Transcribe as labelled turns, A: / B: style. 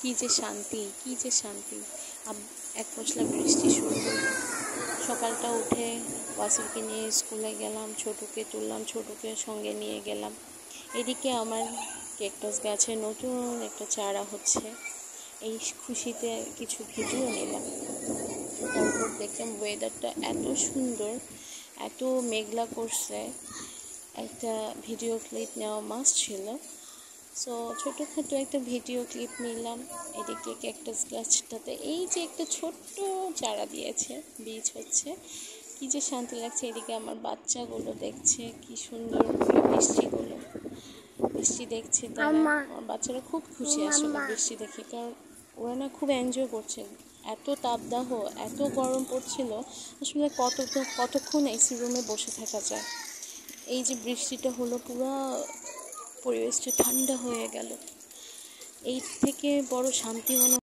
A: কি যে শান্তি, কি যে শান্তি। এক পশলা বৃষ্টি শুরু হলো। সকালটা উঠে ওয়াসিরকে নিয়ে স্কুলে গেলাম, ছোটুকে তুললাম, ছোটুকে সঙ্গে নিয়ে গেলাম। এদিকে আমার ক্যাকটাস গাছে নতুন একটা চারা হচ্ছে, এই খুশিতে কিছু ভিডিও নিলাম। তারপর দেখলাম ওয়েদারটা এত সুন্দর, এত মেঘলা করছে, একটা ভিডিও ক্লিপ নেওয়া মাস্ট ছিল। সো ছোটোখাটো একটা ভিডিও ক্লিপ নিলাম। এদিকে ক্যাকটাস গাছটাতে এই যে একটা ছোট্ট চারা দিয়েছে, বীজ হচ্ছে, কী যে শান্তি লাগছে। এদিকে আমার বাচ্চাগুলো দেখছে কি সুন্দর বৃষ্টি দেখছে তারা। আমার বাচ্চারা খুব খুশি আসলে বৃষ্টি দেখে, কারণ ওরা না খুব এনজয় করছে। এত তাপদাহ, এত গরম পড়ছিল, আসলে কতক্ষণ এসি রুমে বসে থাকা যায়। এই যে বৃষ্টিটা হলো, পুরো পরিবেশটা ঠান্ডা হয়ে গেল। এই থেকে বড় শান্তি মনে